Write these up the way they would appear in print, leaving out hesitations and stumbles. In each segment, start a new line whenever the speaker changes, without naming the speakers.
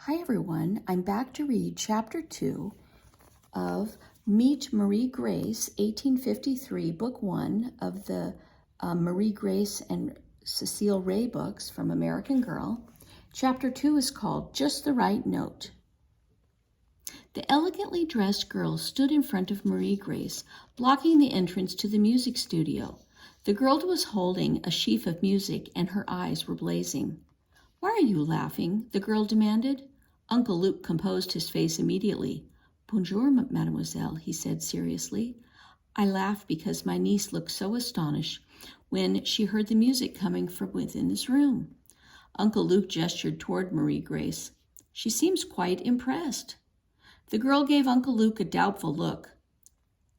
Hi everyone, I'm back to read Chapter 2 of Meet Marie Grace, 1853, Book 1 of the Marie Grace and Cecile Ray books from American Girl. Chapter 2 is called Just the Right Note. The elegantly dressed girl stood in front of Marie Grace, blocking the entrance to the music studio. The girl was holding a sheaf of music and her eyes were blazing. "Why are you laughing?" the girl demanded. Uncle Luke composed his face immediately. "Bonjour, mademoiselle," he said seriously. "I laugh because my niece looked so astonished when she heard the music coming from within this room." Uncle Luke gestured toward Marie Grace. "She seems quite impressed." The girl gave Uncle Luke a doubtful look,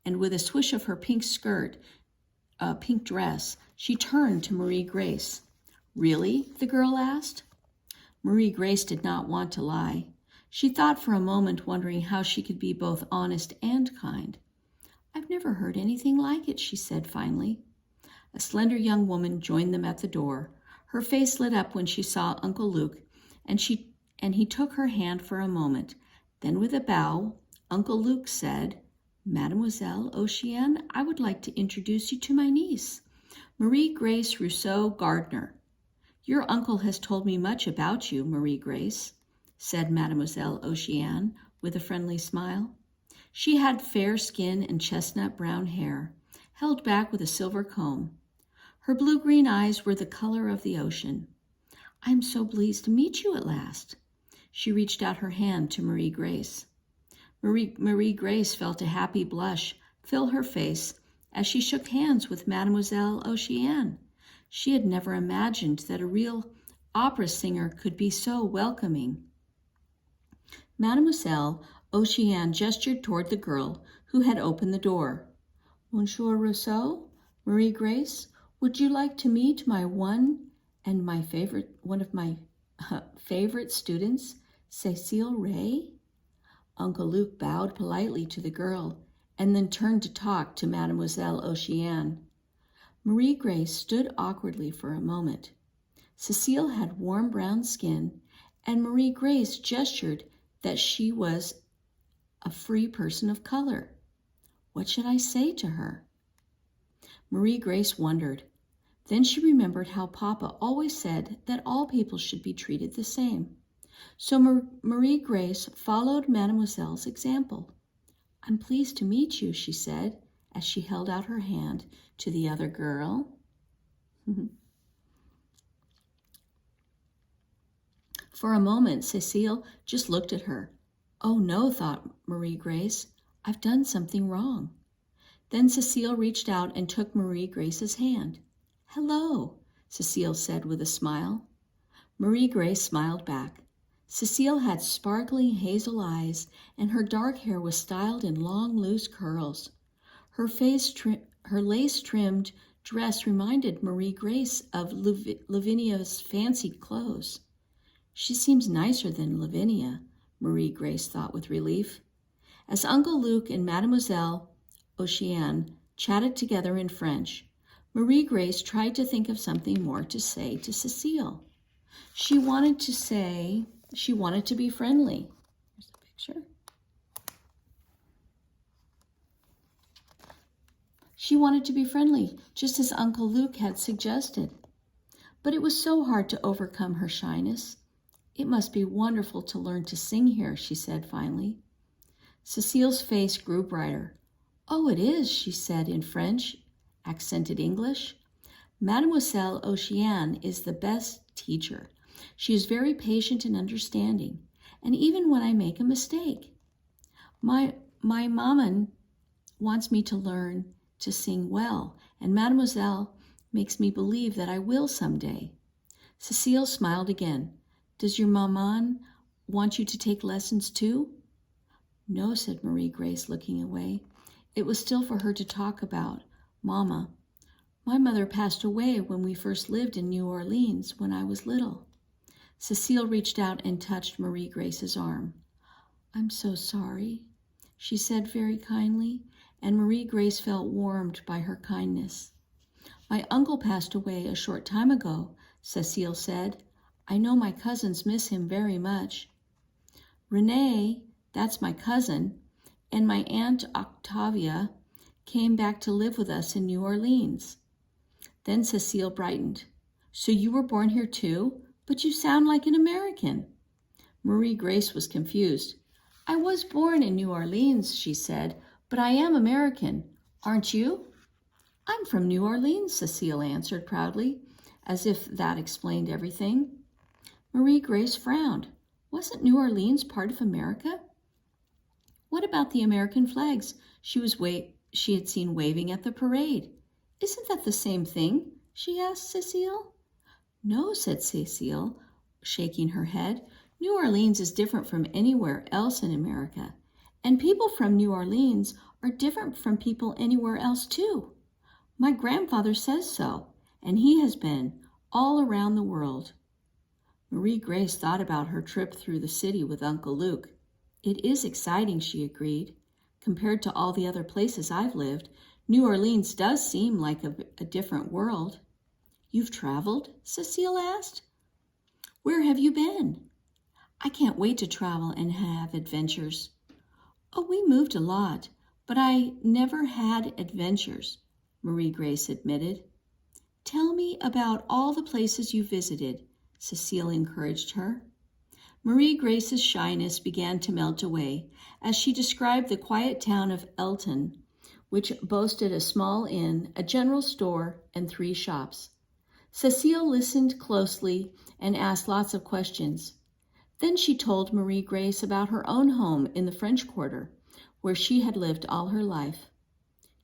and with a swish of her pink dress, she turned to Marie Grace. "Really?" the girl asked. Marie Grace did not want to lie. She thought for a moment, wondering how she could be both honest and kind. "I've never heard anything like it," she said finally. A slender young woman joined them at the door. Her face lit up when she saw Uncle Luke, and he took her hand for a moment. Then with a bow, Uncle Luke said, "Mademoiselle Oceane, I would like to introduce you to my niece, Marie Grace Rousseau Gardner." "Your uncle has told me much about you, Marie Grace," said Mademoiselle Oceane with a friendly smile. She had fair skin and chestnut brown hair, held back with a silver comb. Her blue-green eyes were the color of the ocean. "I am so pleased to meet you at last." She reached out her hand to Marie Grace. Marie Grace felt a happy blush fill her face as she shook hands with Mademoiselle Oceane. She had never imagined that a real opera singer could be so welcoming. Mademoiselle Oceane gestured toward the girl who had opened the door. "Monsieur Rousseau, Marie Grace, would you like to meet one of my favorite students, Cecile Ray?" Uncle Luke bowed politely to the girl and then turned to talk to Mademoiselle Oceane. Marie Grace stood awkwardly for a moment. Cecile had warm brown skin, and Marie Grace gestured that she was a free person of color. What should I say to her? Marie Grace wondered. Then she remembered how Papa always said that all people should be treated the same. So Marie Grace followed Mademoiselle's example. "I'm pleased to meet you," she said, as she held out her hand to the other girl. For a moment, Cecile just looked at her. "Oh no," thought Marie Grace, "I've done something wrong." Then Cecile reached out and took Marie Grace's hand. "Hello," Cecile said with a smile. Marie Grace smiled back. Cecile had sparkling hazel eyes, and her dark hair was styled in long, loose curls. Her lace-trimmed dress reminded Marie Grace of Lavinia's fancy clothes. "She seems nicer than Lavinia," Marie Grace thought with relief. As Uncle Luke and Mademoiselle Oceane chatted together in French, Marie Grace tried to think of something more to say to Cecile. She wanted to be friendly. Here's the picture. She wanted to be friendly, just as Uncle Luke had suggested. But it was so hard to overcome her shyness. "It must be wonderful to learn to sing here," she said finally. Cecile's face grew brighter. "Oh, it is," she said in French, accented English. "Mademoiselle Oceane is the best teacher. She is very patient and understanding, and even when I make a mistake. My mama wants me to learn to sing well, and Mademoiselle makes me believe that I will someday." Cecile smiled again. "Does your maman want you to take lessons too?" "No," said Marie Grace, looking away. It was still for her to talk about Mama. "My mother passed away when we first lived in New Orleans when I was little." Cecile reached out and touched Marie Grace's arm. "I'm so sorry," she said very kindly, and Marie Grace felt warmed by her kindness. "My uncle passed away a short time ago," Cecile said. "I know my cousins miss him very much." Renee, that's my cousin, and my Aunt Octavia came back to live with us in New Orleans." Then Cecile brightened. "So you were born here too? But you sound like an American." Marie Grace was confused. "I was born in New Orleans," she said, "but I am American. Aren't you?" "I'm from New Orleans," Cecile answered proudly, as if that explained everything. Marie Grace frowned. Wasn't New Orleans part of America? What about the American flags she had seen waving at the parade? "Isn't that the same thing?" she asked Cecile. "No," said Cecile, shaking her head. "New Orleans is different from anywhere else in America. And people from New Orleans are different from people anywhere else too. My grandfather says so, and he has been all around the world." Marie Grace thought about her trip through the city with Uncle Luke. "It is exciting," she agreed. "Compared to all the other places I've lived, New Orleans does seem like a different world." "You've traveled?" Cecile asked. "Where have you been?" "I can't wait to travel and have adventures." "Oh, we moved a lot, but I never had adventures," Marie Grace admitted. "Tell me about all the places you visited," Cecile encouraged her. Marie Grace's shyness began to melt away as she described the quiet town of Elton, which boasted a small inn, a general store, and 3 shops. Cecile listened closely and asked lots of questions. Then she told Marie Grace about her own home in the French Quarter, where she had lived all her life.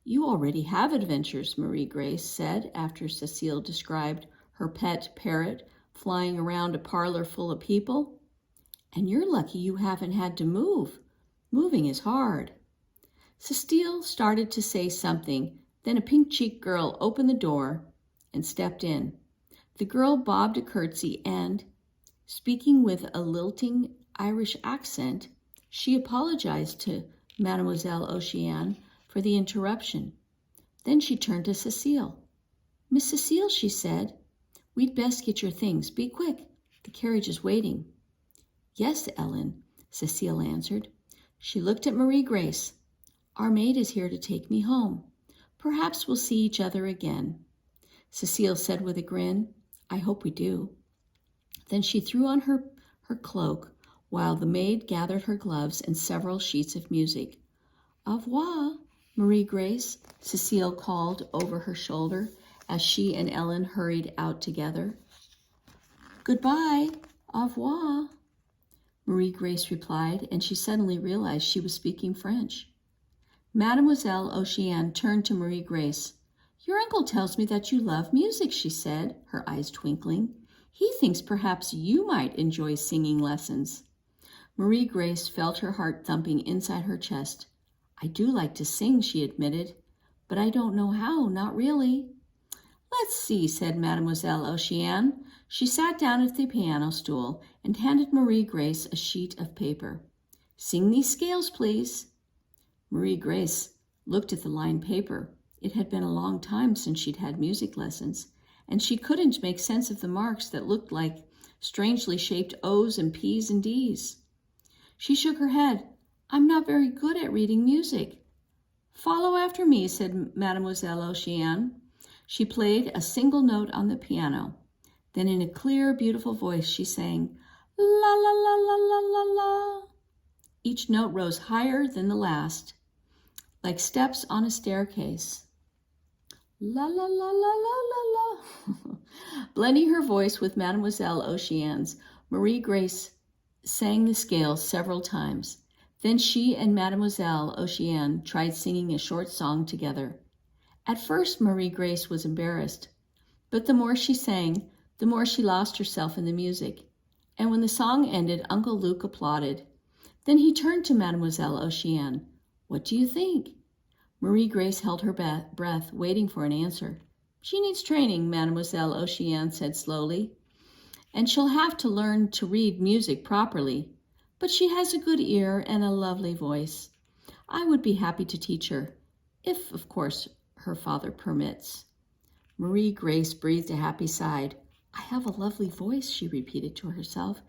"You already have adventures," Marie Grace said after Cecile described her pet parrot flying around a parlor full of people. "And you're lucky you haven't had to move. Moving is hard." Cecile started to say something, then a pink-cheeked girl opened the door and stepped in. The girl bobbed a curtsy and, speaking with a lilting Irish accent, she apologized to Mademoiselle Oceane for the interruption. Then she turned to Cecile. "Miss Cecile," she said, "we'd best get your things. Be quick. The carriage is waiting." "Yes, Ellen," Cecile answered. She looked at Marie Grace. "Our maid is here to take me home. Perhaps we'll see each other again." Cecile said with a grin, "I hope we do." Then she threw on her cloak while the maid gathered her gloves and several sheets of music. "Au revoir, Marie Grace," Cecile called over her shoulder as she and Ellen hurried out together. "Goodbye, au revoir," Marie Grace replied, and she suddenly realized she was speaking French. Mademoiselle Oceane turned to Marie Grace. "Your uncle tells me that you love music," she said, her eyes twinkling. "He thinks perhaps you might enjoy singing lessons." Marie Grace felt her heart thumping inside her chest. "I do like to sing," she admitted, "but I don't know how, not really." "Let's see," said Mademoiselle Oceane. She sat down at the piano stool and handed Marie Grace a sheet of paper. "Sing these scales, please." Marie Grace looked at the lined paper. It had been a long time since she'd had music lessons, and she couldn't make sense of the marks that looked like strangely shaped O's and P's and D's. She shook her head. "I'm not very good at reading music." "Follow after me," said Mademoiselle Oceane. She played a single note on the piano. Then in a clear, beautiful voice, she sang, "La la la la la la la." Each note rose higher than the last, like steps on a staircase. "La la la la la la la." Blending her voice with Mademoiselle Oceane's, Marie Grace sang the scales several times. Then she and Mademoiselle Oceane tried singing a short song together. At first, Marie Grace was embarrassed, but the more she sang, the more she lost herself in the music. And when the song ended, Uncle Luke applauded. Then he turned to Mademoiselle Oceane. "What do you think?" Marie Grace held her breath, waiting for an answer. "She needs training," Mademoiselle Oceane said slowly, "and she'll have to learn to read music properly. But she has a good ear and a lovely voice. I would be happy to teach her, if, of course, her father permits." Marie Grace breathed a happy sigh. "I have a lovely voice," she repeated to herself,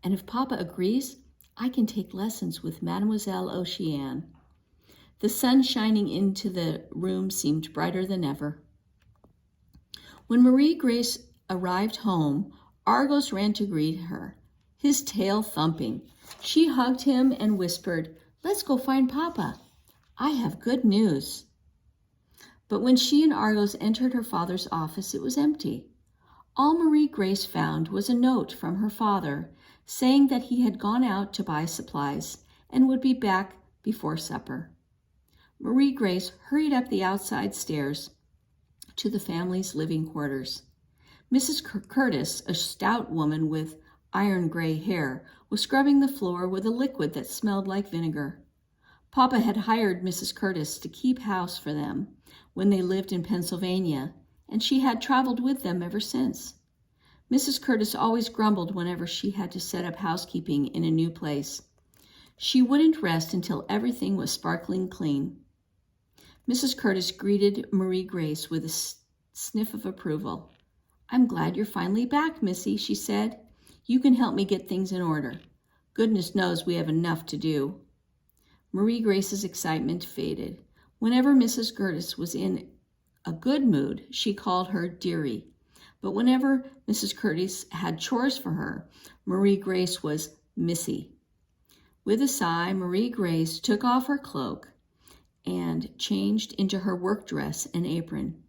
"and if Papa agrees, I can take lessons with Mademoiselle Oceane. The sun shining into the room seemed brighter than ever. When Marie Grace arrived home, Argos ran to greet her, his tail thumping. She hugged him and whispered, "Let's go find Papa. I have good news." But when she and Argos entered her father's office, it was empty. All Marie Grace found was a note from her father saying that he had gone out to buy supplies and would be back before supper. Marie Grace hurried up the outside stairs to the family's living quarters. Mrs. Curtis, a stout woman with iron gray hair, was scrubbing the floor with a liquid that smelled like vinegar. Papa had hired Mrs. Curtis to keep house for them when they lived in Pennsylvania, and she had traveled with them ever since. Mrs. Curtis always grumbled whenever she had to set up housekeeping in a new place. She wouldn't rest until everything was sparkling clean. Mrs. Curtis greeted Marie Grace with a sniff of approval. "I'm glad you're finally back, Missy," she said. "You can help me get things in order. Goodness knows we have enough to do." Marie Grace's excitement faded. Whenever Mrs. Curtis was in a good mood, she called her dearie. But whenever Mrs. Curtis had chores for her, Marie Grace was Missy. With a sigh, Marie Grace took off her cloak and changed into her work dress and apron.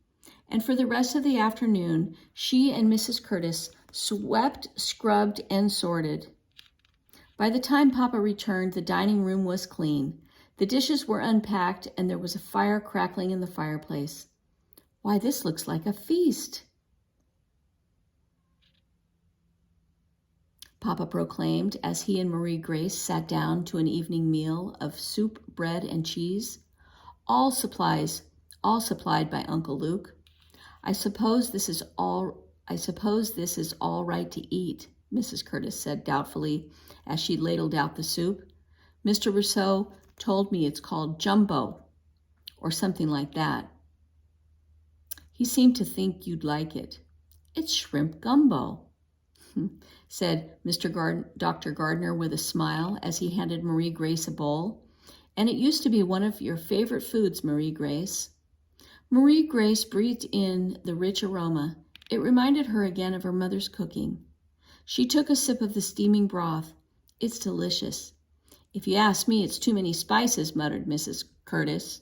And for the rest of the afternoon, she and Mrs. Curtis swept, scrubbed, and sorted. By the time Papa returned, the dining room was clean. The dishes were unpacked, and there was a fire crackling in the fireplace. "Why, this looks like a feast," Papa proclaimed as he and Marie Grace sat down to an evening meal of soup, bread, and cheese. All supplied by Uncle Luke. I suppose this is all right to eat," Mrs. Curtis said doubtfully as she ladled out the soup. "Mr. Rousseau told me it's called jumbo, or something like that. He seemed to think you'd like it." "It's shrimp gumbo," said Dr. Gardner with a smile as he handed Marie Grace a bowl. "And it used to be one of your favorite foods, Marie Grace." Marie Grace breathed in the rich aroma. It reminded her again of her mother's cooking. She took a sip of the steaming broth. "It's delicious." "If you ask me, it's too many spices," muttered Mrs. Curtis.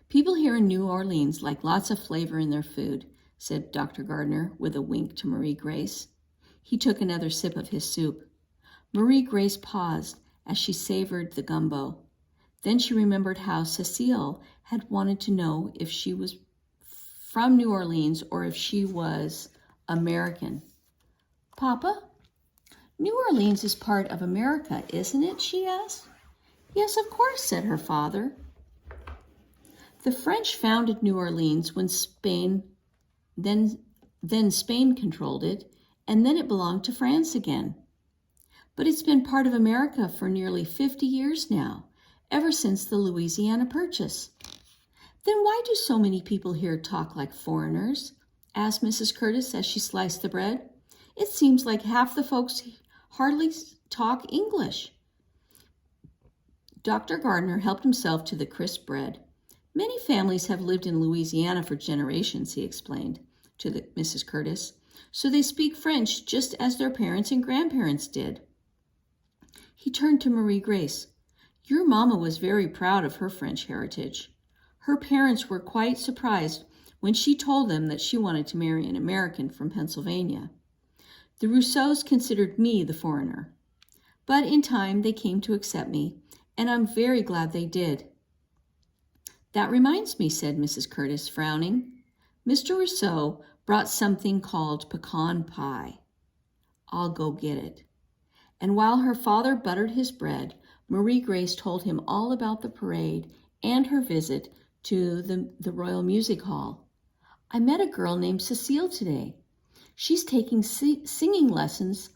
"People here in New Orleans like lots of flavor in their food," said Dr. Gardner with a wink to Marie Grace. He took another sip of his soup. Marie Grace paused as she savored the gumbo. Then she remembered how Cecile had wanted to know if she was from New Orleans or if she was American. "Papa, New Orleans is part of America, isn't it?" she asked. "Yes, of course," said her father. "The French founded New Orleans when Spain controlled it, and then it belonged to France again. But it's been part of America for nearly 50 years now, ever since the Louisiana Purchase." "Then why do so many people here talk like foreigners?" asked Mrs. Curtis as she sliced the bread. "It seems like half the folks hardly talk English." Dr. Gardner helped himself to the crisp bread. "Many families have lived in Louisiana for generations," he explained to Mrs. Curtis, "so they speak French just as their parents and grandparents did." He turned to Marie Grace. "Your mama was very proud of her French heritage. Her parents were quite surprised when she told them that she wanted to marry an American from Pennsylvania. The Rousseaus considered me the foreigner. But in time they came to accept me, and I'm very glad they did." "That reminds me," said Mrs. Curtis, frowning. "Mr. Rousseau brought something called pecan pie. I'll go get it." And while her father buttered his bread, Marie Grace told him all about the parade and her visit to the Royal Music Hall. "I met a girl named Cecile today. She's taking singing lessons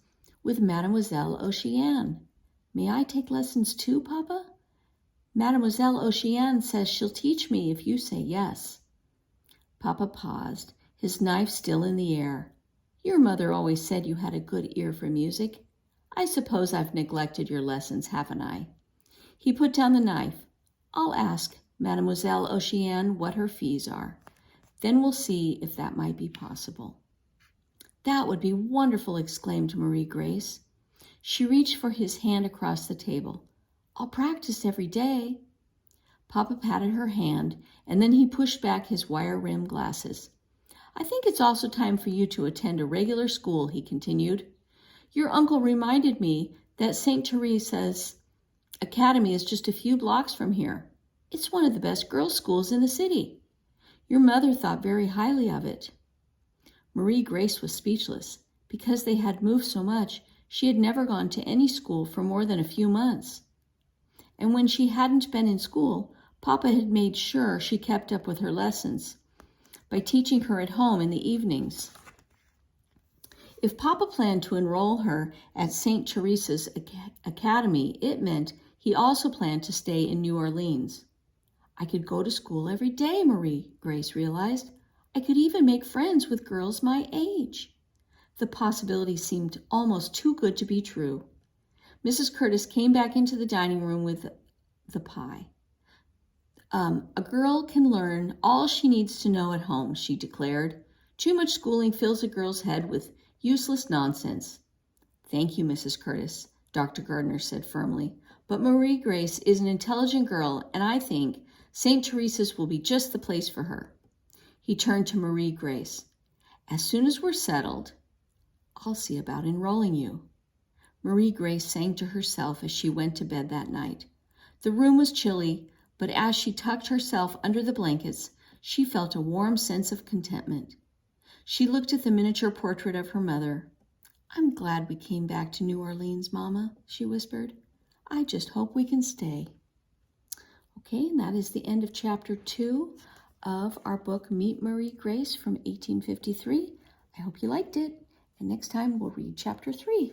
with Mademoiselle Oceane. May I take lessons too, Papa? Mademoiselle Oceane says she'll teach me if you say yes." Papa paused, his knife still in the air. "Your mother always said you had a good ear for music. I suppose I've neglected your lessons, haven't I? He put down the knife. I'll ask Mademoiselle Oceane what her fees are. Then we'll see if that might be possible. That would be wonderful, exclaimed Marie Grace. She reached for his hand across the table. I'll practice every day. Papa patted her hand, and then he pushed back his wire-rimmed glasses. I think it's also time for you to attend a regular school, he continued. Your uncle reminded me that St. Teresa's Academy is just a few blocks from here. It's one of the best girls' schools in the city. Your mother thought very highly of it. Marie Grace was speechless. Because they had moved so much, she had never gone to any school for more than a few months. And when she hadn't been in school, Papa had made sure she kept up with her lessons by teaching her at home in the evenings. If Papa planned to enroll her at St. Teresa's Academy, it meant he also planned to stay in New Orleans. I could go to school every day, Marie Grace realized. I could even make friends with girls my age. The possibility seemed almost too good to be true. Mrs. Curtis came back into the dining room with the pie. A girl can learn all she needs to know at home, she declared. Too much schooling fills a girl's head with useless nonsense. Thank you, Mrs. Curtis, Dr. Gardner said firmly. But Marie Grace is an intelligent girl, and I think St. Teresa's will be just the place for her. He turned to Marie Grace. As soon as we're settled, I'll see about enrolling you. Marie Grace sang to herself as she went to bed that night. The room was chilly, but as she tucked herself under the blankets, she felt a warm sense of contentment. She looked at the miniature portrait of her mother. I'm glad we came back to New Orleans, Mama, she whispered. I just hope we can stay. Okay, and that is the end of chapter 2 of our book, Meet Marie Grace from 1853. I hope you liked it, and next time we'll read chapter 3.